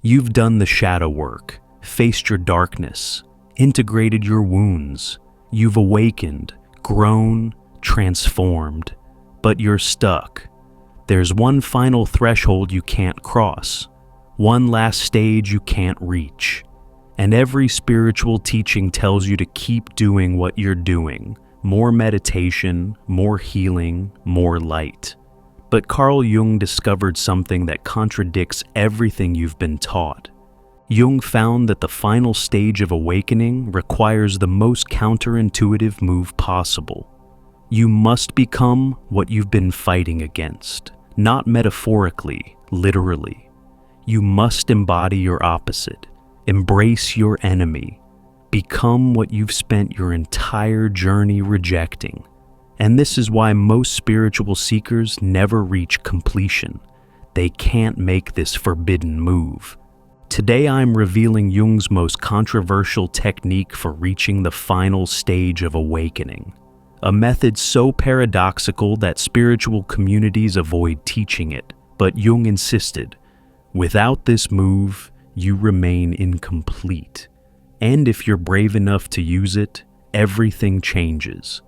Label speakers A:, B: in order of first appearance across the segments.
A: You've done the shadow work, faced your darkness, integrated your wounds. You've awakened, grown, transformed. But you're stuck. There's one final threshold you can't cross, one last stage you can't reach. And every spiritual teaching tells you to keep doing what you're doing. More meditation, more healing, more light. But Carl Jung discovered something that contradicts everything you've been taught. Jung found that the final stage of awakening requires the most counterintuitive move possible. You must become what you've been fighting against, not metaphorically, literally. You must embody your opposite, embrace your enemy, become what you've spent your entire journey rejecting. And this is why most spiritual seekers never reach completion. They can't make this forbidden move. Today I'm revealing Jung's most controversial technique for reaching the final stage of awakening. A method so paradoxical that spiritual communities avoid teaching it, but Jung insisted, without this move, you remain incomplete. And if you're brave enough to use it, everything changes.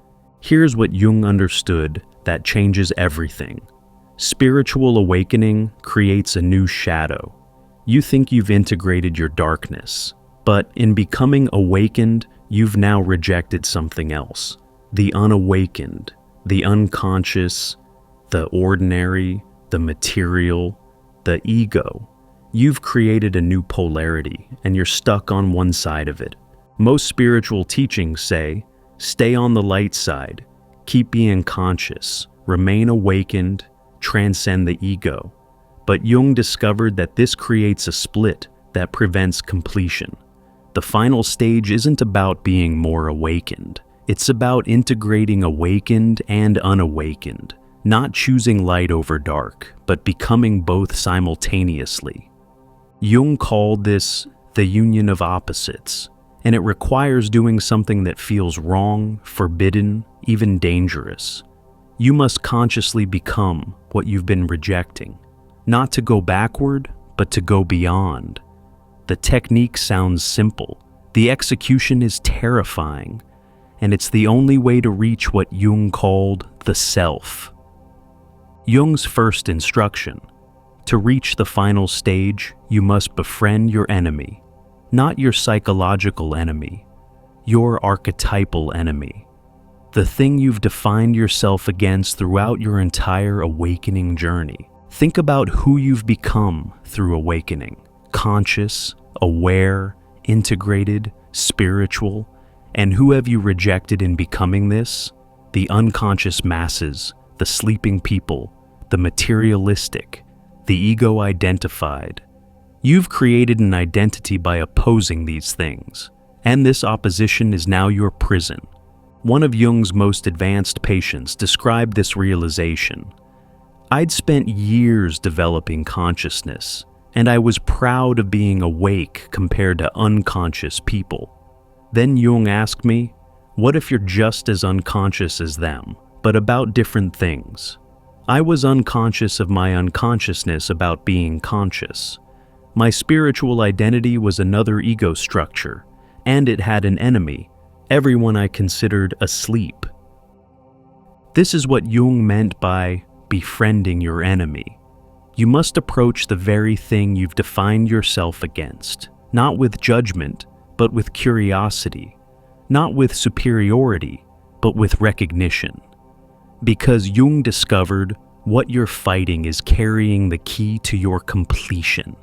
A: Here's what Jung understood that changes everything. Spiritual awakening creates a new shadow. You think you've integrated your darkness, but in becoming awakened, you've now rejected something else. The unawakened, the unconscious, the ordinary, the material, the ego. You've created a new polarity, and you're stuck on one side of it. Most spiritual teachings say, stay on the light side, keep being conscious, remain awakened, transcend the ego. But Jung discovered that this creates a split that prevents completion. The final stage isn't about being more awakened. It's about integrating awakened and unawakened, not choosing light over dark, but becoming both simultaneously. Jung called this the union of opposites, and it requires doing something that feels wrong, forbidden, even dangerous. You must consciously become what you've been rejecting, not to go backward, but to go beyond. The technique sounds simple. The execution is terrifying, and it's the only way to reach what Jung called the self. Jung's first instruction: to reach the final stage, you must befriend your enemy. Not your psychological enemy, your archetypal enemy. The thing you've defined yourself against throughout your entire awakening journey. Think about who you've become through awakening. Conscious, aware, integrated, spiritual. And who have you rejected in becoming this? The unconscious masses, the sleeping people, the materialistic, the ego-identified. You've created an identity by opposing these things, and this opposition is now your prison. One of Jung's most advanced patients described this realization. I'd spent years developing consciousness, and I was proud of being awake compared to unconscious people. Then Jung asked me, what if you're just as unconscious as them, but about different things? I was unconscious of my unconsciousness about being conscious. My spiritual identity was another ego structure, and it had an enemy, everyone I considered asleep. This is what Jung meant by befriending your enemy. You must approach the very thing you've defined yourself against, not with judgment, but with curiosity, not with superiority, but with recognition. Because Jung discovered what you're fighting is carrying the key to your completion.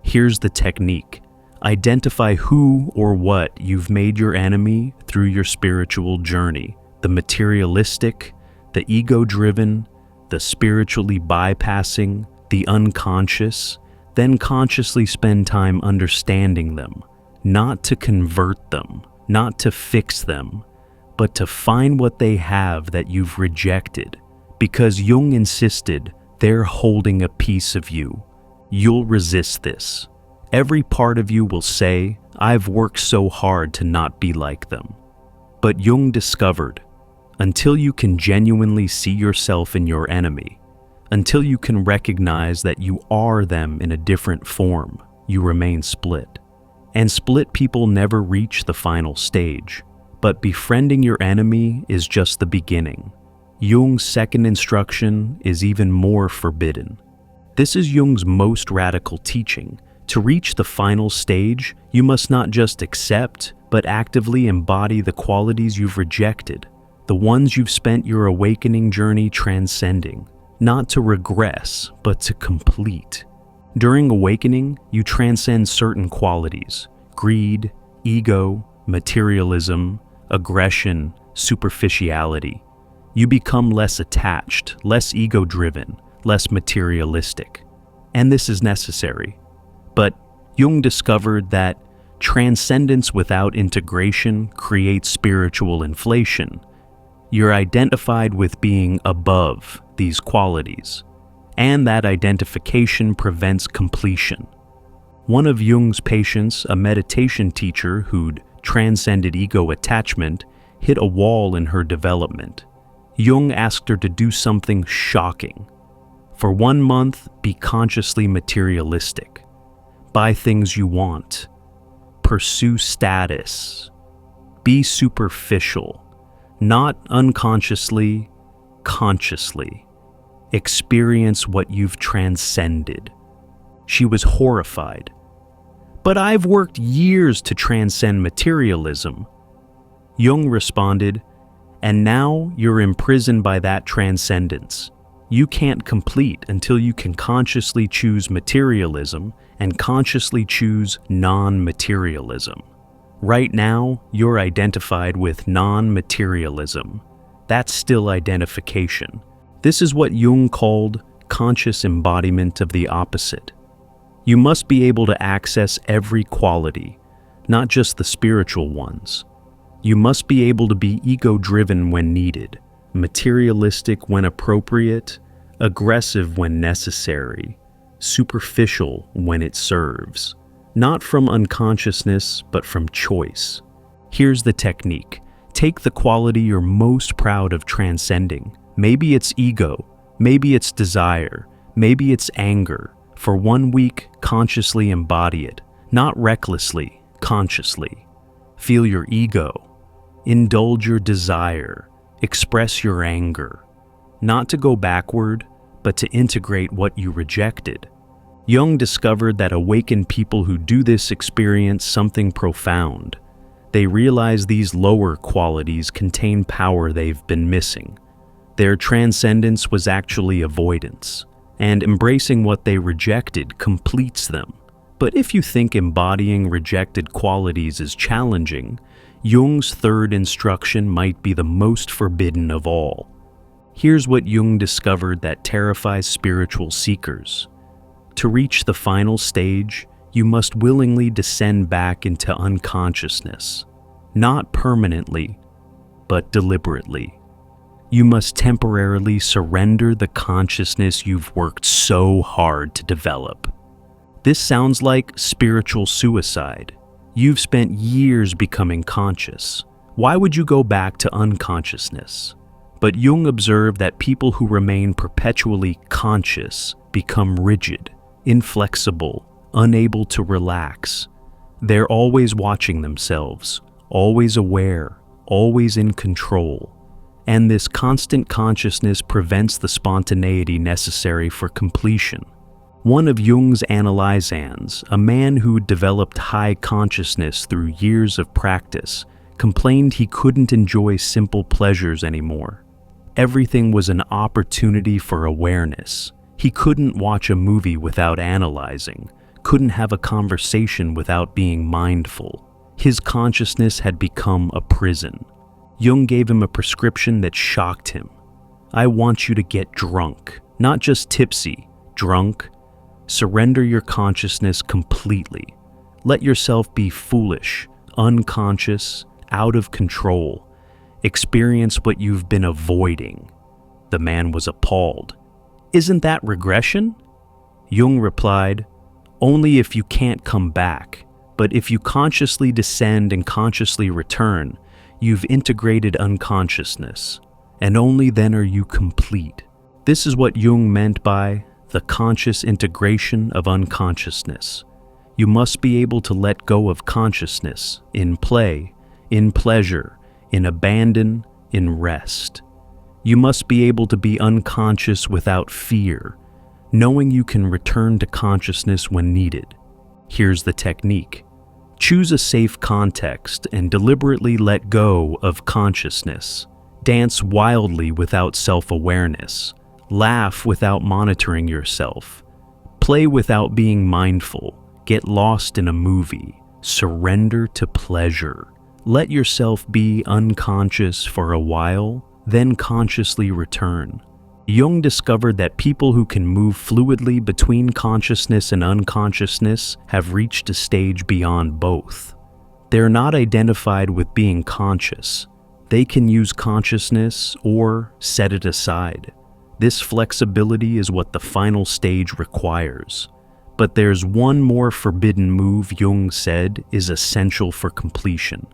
A: Here's the technique. Identify who or what you've made your enemy through your spiritual journey. The materialistic, the ego-driven, the spiritually bypassing, the unconscious. Then consciously spend time understanding them, not to convert them, not to fix them, but to find what they have that you've rejected. Because Jung insisted they're holding a piece of you. You'll resist this. Every part of you will say, I've worked so hard to not be like them. But Jung discovered, until you can genuinely see yourself in your enemy, until you can recognize that you are them in a different form, you remain split. And split people never reach the final stage. But befriending your enemy is just the beginning. Jung's second instruction is even more forbidden. This is Jung's most radical teaching. To reach the final stage, you must not just accept, but actively embody the qualities you've rejected, the ones you've spent your awakening journey transcending, not to regress, but to complete. During awakening, you transcend certain qualities: greed, ego, materialism, aggression, superficiality. You become less attached, less ego-driven, less materialistic. And this is necessary. But Jung discovered that transcendence without integration creates spiritual inflation. You're identified with being above these qualities, and that identification prevents completion. One of Jung's patients, a meditation teacher who'd transcended ego attachment, hit a wall in her development. Jung asked her to do something shocking. For 1 month, be consciously materialistic. Buy things you want. Pursue status. Be superficial. Not unconsciously, consciously. Experience what you've transcended. She was horrified. But I've worked years to transcend materialism. Jung responded, and now you're imprisoned by that transcendence. You can't complete until you can consciously choose materialism and consciously choose non-materialism. Right now, you're identified with non-materialism. That's still identification. This is what Jung called conscious embodiment of the opposite. You must be able to access every quality, not just the spiritual ones. You must be able to be ego-driven when needed, materialistic when appropriate, aggressive when necessary, superficial when it serves. Not from unconsciousness, but from choice. Here's the technique. Take the quality you're most proud of transcending. Maybe it's ego, maybe it's desire, maybe it's anger. For 1 week, consciously embody it, not recklessly, consciously. Feel your ego. Indulge your desire. Express your anger. Not to go backward, but to integrate what you rejected. Jung discovered that awakened people who do this experience something profound. They realize these lower qualities contain power they've been missing. Their transcendence was actually avoidance, and embracing what they rejected completes them. But if you think embodying rejected qualities is challenging, Jung's third instruction might be the most forbidden of all. Here's what Jung discovered that terrifies spiritual seekers. To reach the final stage, you must willingly descend back into unconsciousness, not permanently, but deliberately. You must temporarily surrender the consciousness you've worked so hard to develop. This sounds like spiritual suicide. You've spent years becoming conscious. Why would you go back to unconsciousness? But Jung observed that people who remain perpetually conscious become rigid, inflexible, unable to relax. They're always watching themselves, always aware, always in control. And this constant consciousness prevents the spontaneity necessary for completion. One of Jung's analysans, a man who developed high consciousness through years of practice, complained he couldn't enjoy simple pleasures anymore. Everything was an opportunity for awareness. He couldn't watch a movie without analyzing, couldn't have a conversation without being mindful. His consciousness had become a prison. Jung gave him a prescription that shocked him. I want you to get drunk, not just tipsy, drunk. Surrender your consciousness completely. Let yourself be foolish, unconscious, out of control. Experience what you've been avoiding. The man was appalled. Isn't that regression? Jung replied, only if you can't come back. But if you consciously descend and consciously return, you've integrated unconsciousness, and only then are you complete. This is what Jung meant by the conscious integration of unconsciousness. You must be able to let go of consciousness in play, in pleasure, in abandon, in rest. You must be able to be unconscious without fear, knowing you can return to consciousness when needed. Here's the technique. Choose a safe context and deliberately let go of consciousness. Dance wildly without self-awareness. Laugh without monitoring yourself. Play without being mindful. Get lost in a movie. Surrender to pleasure. Let yourself be unconscious for a while, then consciously return. Jung discovered that people who can move fluidly between consciousness and unconsciousness have reached a stage beyond both. They're not identified with being conscious. They can use consciousness or set it aside. This flexibility is what the final stage requires. But there's one more forbidden move Jung said is essential for completion.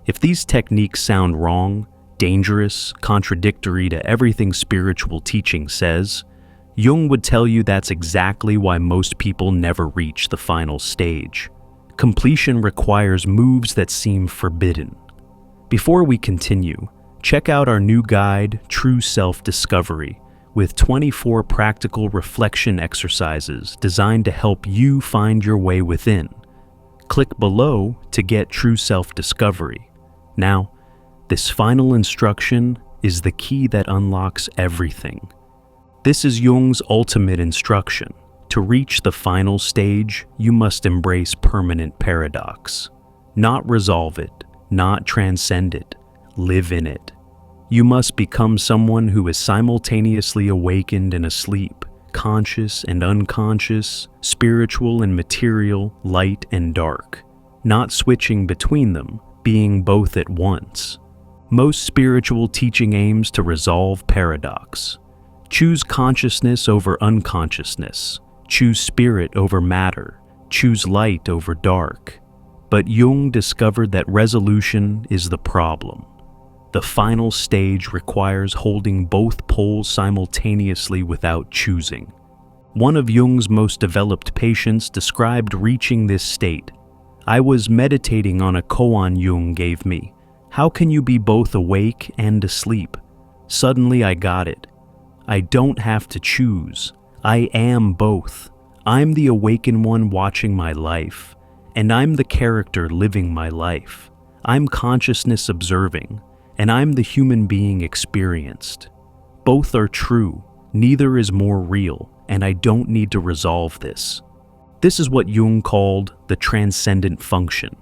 A: If these techniques sound wrong, dangerous, contradictory to everything spiritual teaching says, Jung would tell you that's exactly why most people never reach the final stage. Completion requires moves that seem forbidden. Before we continue, check out our new guide, True Self-Discovery, with 24 practical reflection exercises designed to help you find your way within. Click below to get True Self-Discovery. Now, this final instruction is the key that unlocks everything. This is Jung's ultimate instruction. To reach the final stage, you must embrace permanent paradox. Not resolve it, not transcend it, live in it. You must become someone who is simultaneously awakened and asleep, conscious and unconscious, spiritual and material, light and dark. Not switching between them, being both at once. Most spiritual teaching aims to resolve paradox. Choose consciousness over unconsciousness. Choose spirit over matter. Choose light over dark. But Jung discovered that resolution is the problem. The final stage requires holding both poles simultaneously without choosing. One of Jung's most developed patients described reaching this state. I was meditating on a koan Jung gave me. How can you be both awake and asleep? Suddenly I got it. I don't have to choose. I am both. I'm the awakened one watching my life, and I'm the character living my life. I'm consciousness observing, and I'm the human being experienced. Both are true, neither is more real, and I don't need to resolve this. This is what Jung called the transcendent function,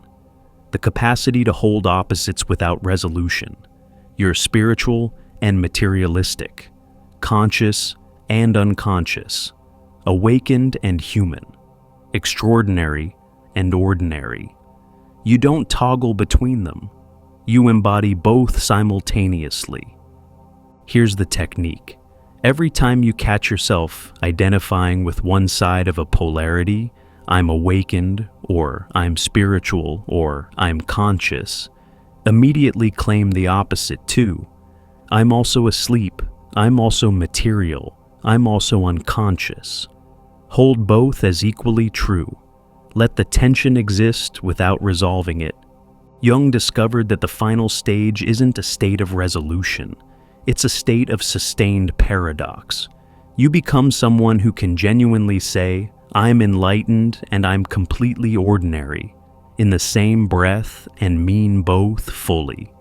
A: the capacity to hold opposites without resolution. You're spiritual and materialistic, conscious and unconscious, awakened and human, extraordinary and ordinary. You don't toggle between them. You embody both simultaneously. Here's the technique. Every time you catch yourself identifying with one side of a polarity, I'm awakened, or I'm spiritual, or I'm conscious, immediately claim the opposite too. I'm also asleep, I'm also material, I'm also unconscious. Hold both as equally true. Let the tension exist without resolving it. Jung discovered that the final stage isn't a state of resolution. It's a state of sustained paradox. You become someone who can genuinely say, I'm enlightened and I'm completely ordinary, in the same breath, and mean both fully.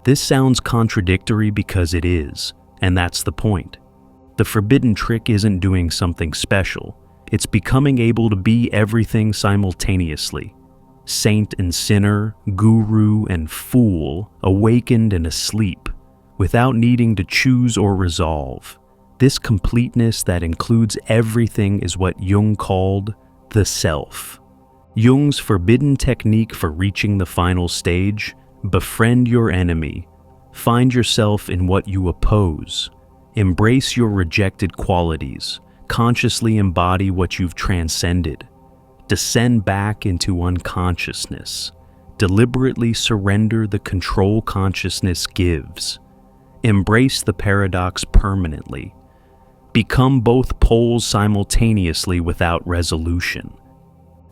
A: This sounds contradictory because it is, and that's the point. The forbidden trick isn't doing something special. It's becoming able to be everything simultaneously. Saint and sinner, guru and fool, awakened and asleep, without needing to choose or resolve. This completeness that includes everything is what Jung called the self. Jung's forbidden technique for reaching the final stage: befriend your enemy. Find yourself in what you oppose. Embrace your rejected qualities. Consciously embody what you've transcended. Descend back into unconsciousness. Deliberately surrender the control consciousness gives. Embrace the paradox permanently. Become both poles simultaneously without resolution.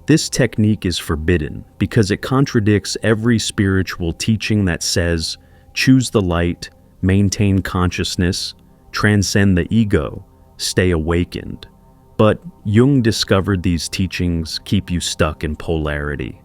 A: This technique is forbidden because it contradicts every spiritual teaching that says, choose the light, maintain consciousness, transcend the ego, stay awakened. But Jung discovered these teachings keep you stuck in polarity.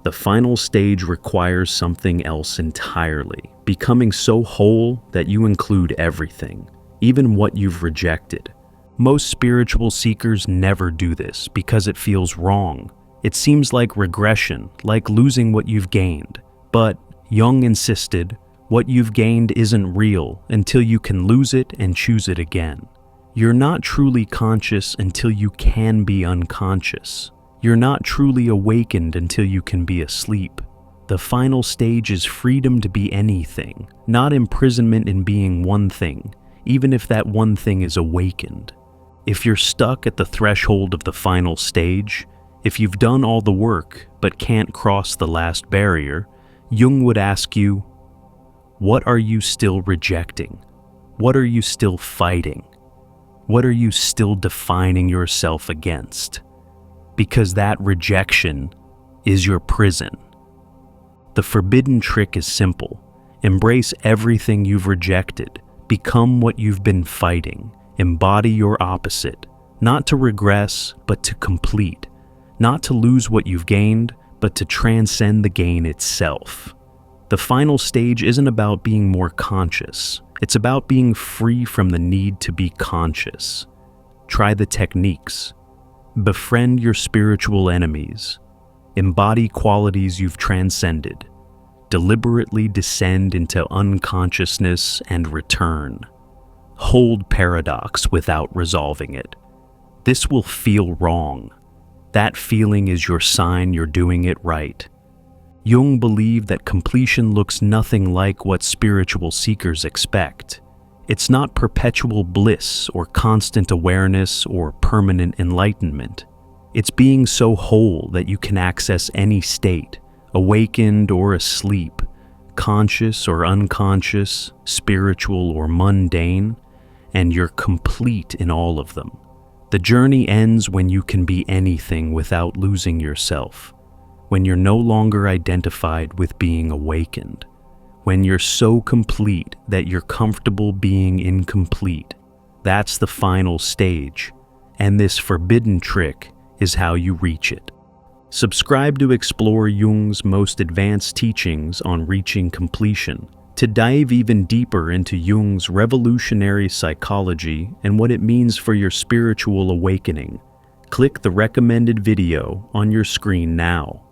A: The final stage requires something else entirely, becoming so whole that you include everything, even what you've rejected. Most spiritual seekers never do this because it feels wrong. It seems like regression, like losing what you've gained. But Jung insisted, what you've gained isn't real until you can lose it and choose it again. You're not truly conscious until you can be unconscious. You're not truly awakened until you can be asleep. The final stage is freedom to be anything, not imprisonment in being one thing, even if that one thing is awakened. If you're stuck at the threshold of the final stage, if you've done all the work but can't cross the last barrier, Jung would ask you, what are you still rejecting? What are you still fighting? What are you still defining yourself against? Because that rejection is your prison. The forbidden trick is simple. Embrace everything you've rejected. Become what you've been fighting. Embody your opposite, not to regress, but to complete. Not to lose what you've gained, but to transcend the gain itself. The final stage isn't about being more conscious. It's about being free from the need to be conscious. Try the techniques. Befriend your spiritual enemies. Embody qualities you've transcended. Deliberately descend into unconsciousness and return. Hold paradox without resolving it. This will feel wrong. That feeling is your sign you're doing it right. Jung believed that completion looks nothing like what spiritual seekers expect. It's not perpetual bliss or constant awareness or permanent enlightenment. It's being so whole that you can access any state, awakened or asleep, conscious or unconscious, spiritual or mundane, and you're complete in all of them. The journey ends when you can be anything without losing yourself, when you're no longer identified with being awakened, when you're so complete that you're comfortable being incomplete. That's the final stage, and this forbidden trick is how you reach it. Subscribe to explore Jung's most advanced teachings on reaching completion. To dive even deeper into Jung's revolutionary psychology and what it means for your spiritual awakening, click the recommended video on your screen now.